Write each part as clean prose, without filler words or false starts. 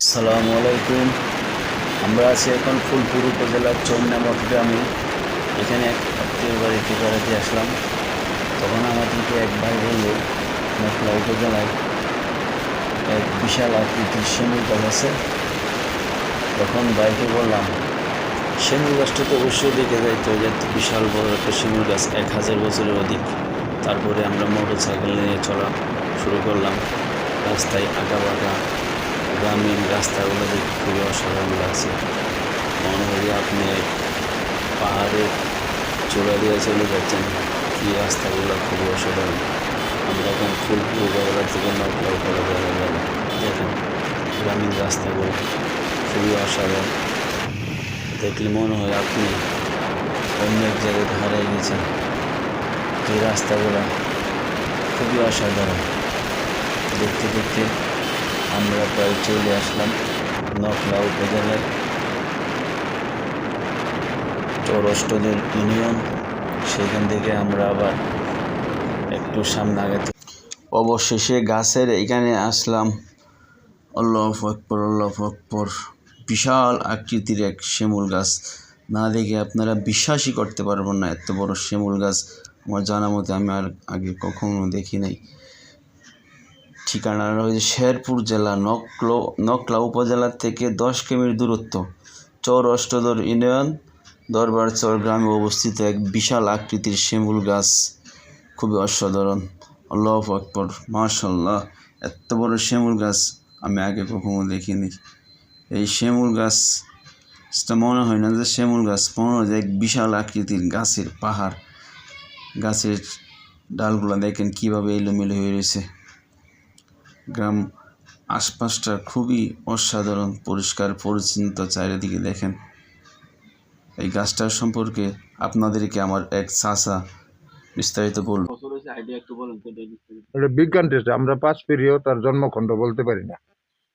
আসসালামু আলাইকুম। আমরা আছি এখন ফুলপুর উপজেলার চন্নামঠ গ্রামে। এখানে এক আত্মীয় বাড়িতে বেড়াতে আসলাম। তখন আমাদেরকে এক ভাই বলল, নকলা উপজেলায় এক বিশাল আকৃতির শিমুল গাছ আছে। তখন ভাইকে বললাম, শিমুল গাছটা তো অবশ্যই দেখে যাইতো, যে এত বিশাল বড় একটা শিমুল গাছ, 1000 বছরের অধিক। তারপরে আমরা মোটর সাইকেল নিয়ে চলা শুরু করলাম। রাস্তায় আঁকা বাঁকা গ্রামীণ রাস্তাগুলো দেখে খুবই অসাধারণ লাগছে। মনে হয় আপনি পাহাড়ের চূড়া দিয়ে চলে যাচ্ছেন। কি রাস্তাগুলো খুবই অসাধারণ। আমরা এখন ফুলপুর উপজেলা থেকে নকলা উপজেলা যাব। দেখেন গ্রামীণ রাস্তাগুলো খুবই অসাধারণ। দেখলে মনে হয় আপনি অন্য এক জায়গায় হারিয়ে গেছেন। এই রাস্তাগুলো খুবই অসাধারণ। দেখতে দেখতে আমরা প্রায় চলে আসলাম নকলা উপজেলার চৌরাষ্টদের ইউনিয়ন। সেখান থেকে আমরা আবার একটু সামনে আগাতে অবশেষে গাছের এখানে আসলাম। আল্লাহু আকবার, আল্লাহু আকবার। বিশাল আকৃতির এক শিমুল গাছ, না দেখে আপনারা বিশ্বাসই করতে পারবেন না। এত বড় শিমুল গাছ আমার জানা মতে আমি আর আগে কখনো দেখি নাই। ঠিকানা রয়েছে শেরপুর জেলা নকলা উপজেলা থেকে 10 কিমির দূরত্ব, চৌরাষ্টদর ইউনিয়ন দরবারচর গ্রামে অবস্থিত এক বিশাল আকৃতির শিমুল গাছ। খুবই অসাধারণ। আল্লাহু আকবার, মাশাআল্লাহ। এত বড় শিমুল গাছ আমি আগে কখনো দেখিনি। এই শিমুল গাছটা মনে হয় না যে শিমুল গাছ, মনে হয় যে এক বিশাল আকৃতির গাছের পাহাড়। গাছের ডালগুলো দেখেন কীভাবে এলোমেলো হয়ে রয়েছে। গ্রাম আশপাশটা খুবই অসাধারণ, পরিষ্কার পরিচ্ছন্ন। চারিদিকে দেখেন। এই গাছটার সম্পর্কে আপনাদেরকে আমার এক চাচা বিস্তারিত বলব। এটা বিজ্ঞান টেস্টে আমরা 5 পিরিয়ড তার জন্মখণ্ড বলতে পারি না।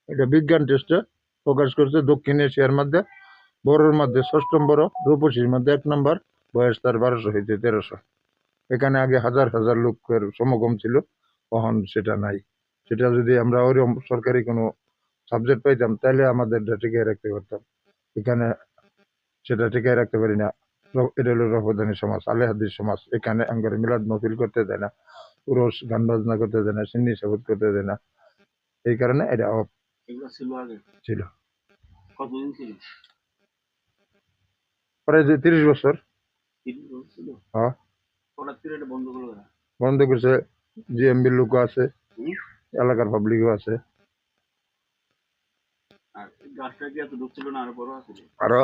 এটা বিজ্ঞান টেস্টে প্রকাশ করছে দক্ষিণ এশিয়ার মধ্যে বড়োর মধ্যে 6ম বড়, রূপসীর মধ্যে 1 নম্বর, বয়স তার 1200 হইতে 1300। এখানে আগে হাজার হাজার লোকের সমাগম ছিল, এখন সেটা নাই। সেটা যদি আমরা ওরকম সরকারি কোনো সাবজেক্ট পাইতাম তাহলে আমাদের টিকায় রাখতে পারতাম। এখানে সেটা টিকায় রাখতে পারি না। এটা হলো রফদানি সমাজ, আলে হাদিস সমাজ। এখানে আমাদের মিলাদ মহফিল করতে দেয় না, পুরুষ গান বাজনা করতে দেয় না, সিন্নি সাবুত করতে দেয় না। এই কারণে এটা অফ ছিল। প্রায় যে 30 বছর। হ্যাঁ, বন্ধ করছে। জিএমবির লোকও আছে, এলাকার পাবলিকও আছে। আরো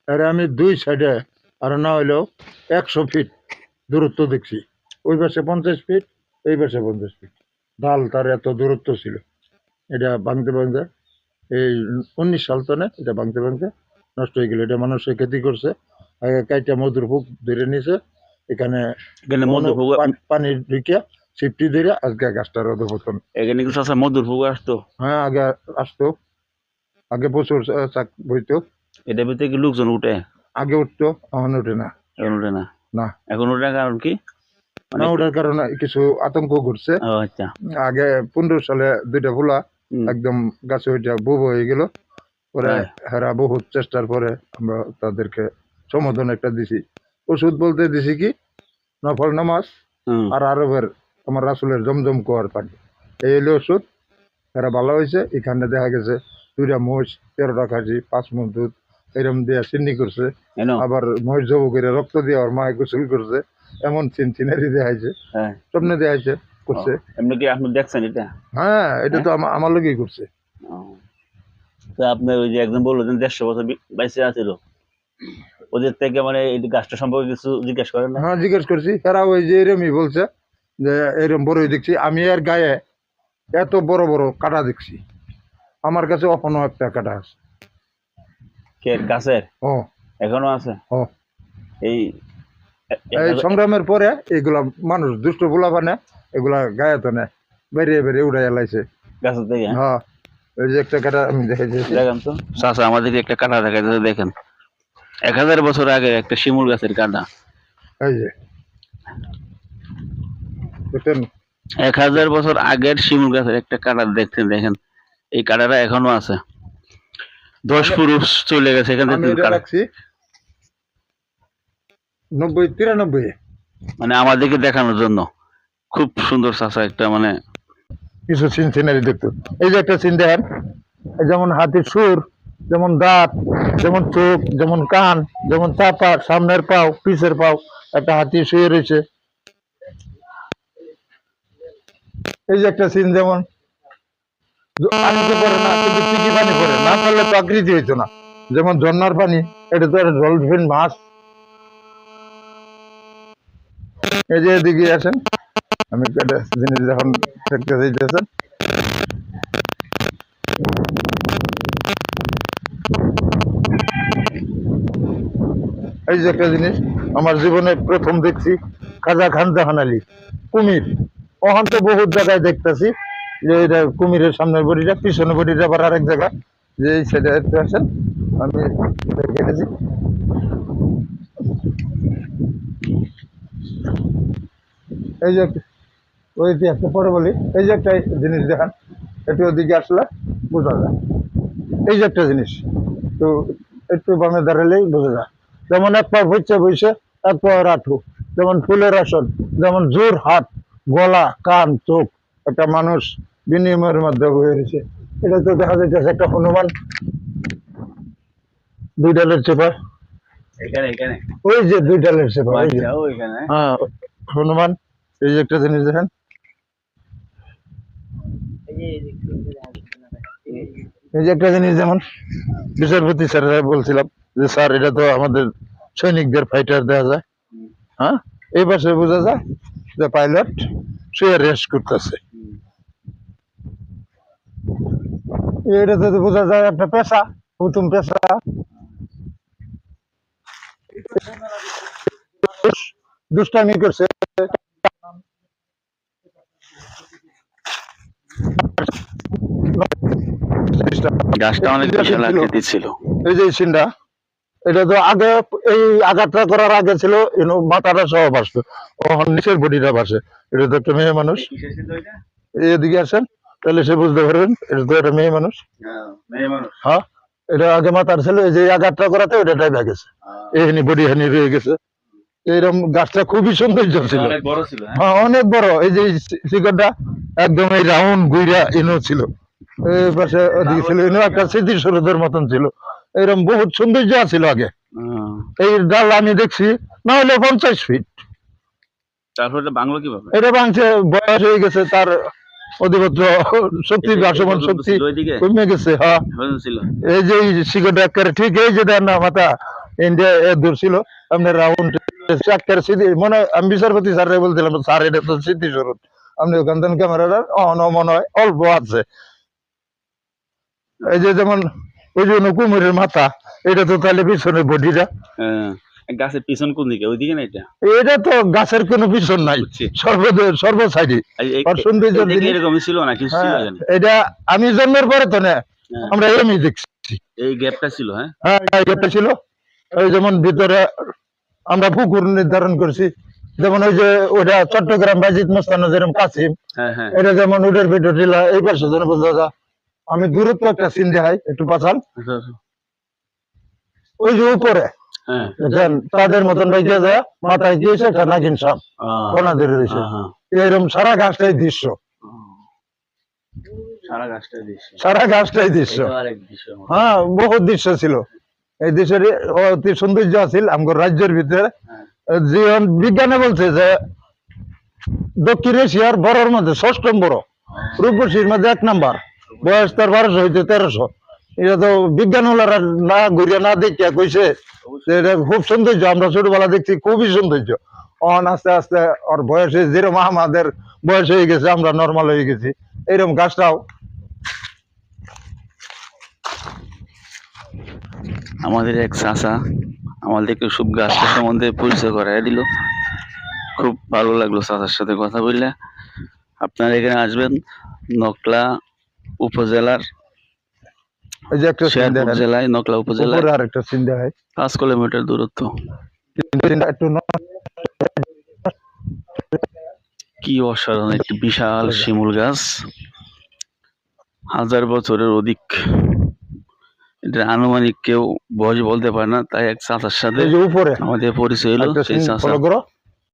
এর আমি 2 সাইডে আরো না হইলেও 100 ফিট দূরত্ব দেখছি। ওই পাশে 50 ফিট, এই পাশে 50 ফিট। ডাল তার এত দূরত্ব ছিল। এটা ভাঙতে ভাঙতে এই 19 সাল তনে এটা ভাঙতে ভাঙতে নষ্ট হয়ে গেল। এটা মানুষের ক্ষতি করছে। আগে কাইটা মধুর ফুক ধরে নিছে, এখানে পানি ঢুকিয়া সিফটি ধরে আজকে গাছটার অধপতন। এখানে কিছু আছে মধুর ফুল আসতো। হ্যাঁ, আগে আসতো, আগে প্রচুর চাক বইতো। এটার ভিতরে কি লোকজন উঠে? আগে উঠতো, এখন উঠে না। এখন উঠে না? না, এখন ওঠার কারণ কি? না ওঠার কারণে কিছু আতঙ্ক ঘটছে। আচ্ছা। আগে 15 সালে 2টা ফুলা একদম গাছে ওইটা বুব হয়ে গেল। পরে হেরা বহুত চেষ্টার পরে আমরা তাদেরকে সমাধান একটা দিছি। ওষুধ বলতে দিছি কি, নফল নামাজ আর আরবের আমার রাসুলের জমজম কোয়ার পানি, এই হলো ওষুধ। এরা ভালো হয়েছে। এখানে দেখা গেছে 2টা মহিষ, 13টা খাসি, 5 মণ দুধ এরকম দিয়ে সিন্নি করছে। আবার মহিষ জব করে রক্ত দিয়ে ওর মায় গোসল করছে, এমন সিনারি দেখাইছে, স্বপ্নে দেখাইছে, করছে। এমনি কি আপনি দেখছেন এটা? হ্যাঁ, এটা তো আমার লোকই করছে। তো আপনি ওই যে একজন বললো যে 150 বছর বাইসে আছিল, ওদের থেকে মানে এই গাছটা সম্পর্কে কিছু জিজ্ঞেস করেন না? হ্যাঁ, জিজ্ঞেস করছি। তারা ওই যে এরমই বলছে যে এরম বড়ই দেখছি। আমি এর গায়ে এত বড় বড় কাটা দেখছি। আমার কাছে এখনো একটা কাটা আছে। কে গাছের? ও, এখনো আছে? ও, এই সংগ্রামের পরে এগুলা মানুষ দুষ্ট বলা মানে এগুলা গায়ে তো নেয়, বেরিয়ে বেরিয়ে উড়াই এলাইছে গাছের থেকে। হ্যাঁ, ওই যে একটা কাটা আমি দেখাইছি। দেখেন তো চাচা, আমাদেরকে একটা কাটা দেখাইতেছে। দেখেন 1000 বছর আগে একটা শিমুল গাছের কাটা। এই যে দেখেন, 1000 বছর আগের শিমুল গাছের একটা কাটা দেখছেন। দেখেন এই কাটাটা এখনো আছে, 10 পুরুষ চলে গেছে এখান আমি থেকে এটা রাখছি 90-93। মানে আমাদেরকে দেখানোর জন্য। খুব সুন্দর চাচা একটা, মানে কিছু সিন সিনারি দেখতো। এই যে একটা সিন দেখেন, এই যেমন হাতির সুর, যেমন দাঁত, যেমন চোখ, যেমন কান, যেমন চাপা, সামনের পাও, পিছের পাও, একটা হাতি শুয়ে রয়েছে। এই যে একটা সিন, যেমন পানিতে পড়ে না কিন্তু ঠিকই পানি পড়ে, না পড়লে তো আকৃতি হইতো না। যেমন ঝর্ণার পানি, এটা তো একটা ডলফিন মাছ। এই যে এদিকে আসেন, আমি একটা জিনিস যখন দেখতে চাইতেছেন, এই যে একটা জিনিস আমার জীবনে প্রথম দেখছি, খাজা খান জাহান আলী কুমির। ওখান তো বহুত জায়গায় দেখতেছি যে এটা কুমিরের সামনের বডিটা, পিছনে বডিটা আবার আরেক জায়গা, যে এই সাইডে একটু আসেন, আমি কেটেছি। এই যে ওই ইতিহাসটা পরে বলি। এই যে একটা জিনিস দেখান, একটু ওদিকে আসলে বোঝা যায়। এই যে একটা জিনিস, তো একটু বামে দাঁড়ালেই বোঝা যায়। যেমন এক পা বইছে বইছে, এক পা রাঠু, যেমন ফুলের আসন, যেমন জোর হাত, গলা, কান, চোখ, একটা মানুষ বিনিময়ের মধ্যে বয়ে রয়েছে। এটা তো দেখা যাইতেছে একটা হনুমান, 2 ডালের চেপা। এখানে এখানে ওই যে 2 ডালের চেপা, ওই যে ওইখানে হ্যাঁ হনুমান। এই যে একটা জিনিস দেখেন, এই যে একটা জিনিস, যেমন বিচারপতি স্যার বলছিলাম যে স্যার এটা তো আমাদের সৈনিকদের ফাইটার দেওয়া যায়, হ্যাঁ এই পাশে বোঝা যায় যে পাইলট সে রেস্ট করতেছে। এটা তো বোঝা যায় একটা পেশা, প্রথম পেশা। দুষ্টামি করছে, গাছটা অনেক বিশাল আকৃতি ছিল। এই যে সিনটা, এটা তো আগে এই আঘাতটা করার আগে ছিল মাথাটা সহ ভাসতো, ওখান নিচের বডিটা ভাসে। এটা তো একটা মেয়ে মানুষ। এদিকে আসেন, তাহলে সে বুঝতে পারবেন এটা তো একটা মেয়ে মানুষ। হ্যাঁ, এটা আগে মাথার ছিল, এই যে আঘাতটা করাতে ওটাটাই ভেগেছে, এখানে বডি হানি রয়ে গেছে। এইরকম গাছটা খুবই সৌন্দর্য ছিল, অনেক বড় ছিল। হ্যাঁ অনেক বড়। এই যে শিকড়টা একদম এই রাউন্ড গুইরা ইনো ছিল, এই পাশে ওদিকে ছিল ইনো একটা স্মৃতিসৌধের মতন ছিল। এরকম বহুত সৌন্দর্য ছিল আগে। এই ডাল আমি দেখছি না হলে 50 ফিট। তারপরে বাংলো কিভাবে? এটা ভাঙছে, বয়স হয়ে গেছে, তার অধিপত্র শক্তি, ভাসমান শক্তি কমে গেছে। হ্যাঁ, এই যে শিকড়টা একেবারে ঠিক, এই যে দেন না মাথা ইন্ডিয়া দূর ছিল, আপনার রাউন্ড একেবারে স্মৃতি। মনে হয় আমি বিচারপতি স্যার বলছিলাম, স্যার এটা তো স্মৃতিস্বরূপ, আপনি ওখান থেকে ক্যামেরাটার মনে হয় অল্প আছে। এই যে যেমন ওই যে কুমিরের মাথা, এটা তো তাহলে পিছনের বডিটা। গাছের পিছন কোন দিকে? ওইদিকে না? এটা তো গাছের কোনো পিছন নাই, সর্ব সাইডে। এরকমই ছিল না কিছু ছিল? এটা আমি জন্মের পরে তো না, আমরা এমনি দেখছি এই গ্যাপটা ছিল। হ্যাঁ এই গ্যাপটা ছিল। এই যেমন ভিতরে আমরা পুকুর নির্ধারণ করছি, যেমন ওই যে ওটা চট্টগ্রাম বাজিত মস্তানা যেরকম কাসিম, এটা যেমন উডের ভিতর ছিল। এই পাশে যেন বোঝা যায়। আমি দূরত্ব একটা সিন দেখাই, একটু পাছান। ওই যে উপরে তাদের মতন বাইকে যায়, মাথায় গিয়েছে একটা নাগিন সাপ কোনা ধরে রয়েছে, এরকম সারা গাছটাই দৃশ্য, সারা গাছটাই দৃশ্য। হ্যাঁ, বহুত দৃশ্য ছিল। এই দৃশ্যের অতি সৌন্দর্য আছিল আমার রাজ্যের ভিতরে। জীবন বিজ্ঞানে বলছে যে দক্ষিণ এশিয়ার বড়র মধ্যে 6ম বড়, রূপসীর মধ্যে 1 নাম্বার, বয়স তার 1200 হইতে 1300। এটা তো বিজ্ঞান ওলারা না ঘুরিয়া না দেখিয়া কইছে এটা খুব সৌন্দর্য। আমরা ছোটবেলা দেখছি খুবই সৌন্দর্য। আস্তে আস্তে ওর বয়সে যেরকম আমাদের বয়স হয়ে গেছে, আমরা নর্মাল হয়ে গেছি, এইরকম গাছটাও। আমাদের এক চাচা আমাদেরকে সব গাছটা সম্বন্ধে পরিচয় করাই দিল। খুব ভালো লাগলো চাচার সাথে কথা বললে। আপনারা এখানে আসবেন, নকলা উপজেলার শেরপুর জেলায়, নকলা উপজেলায়, আর একটা সিন দেখায় 5 কিলোমিটার দূরত্ব। কি অসাধারণ একটি বিশাল শিমুল গাছ। 1000 বছরের অধিক। এটা আনুমানিক কেউ বয়স বলতে পারে না, তাই এক চাচার সাথে এই যে উপরে আমাদের পরিচয় হলো। একটা সেই সিন চাচা ফলো করো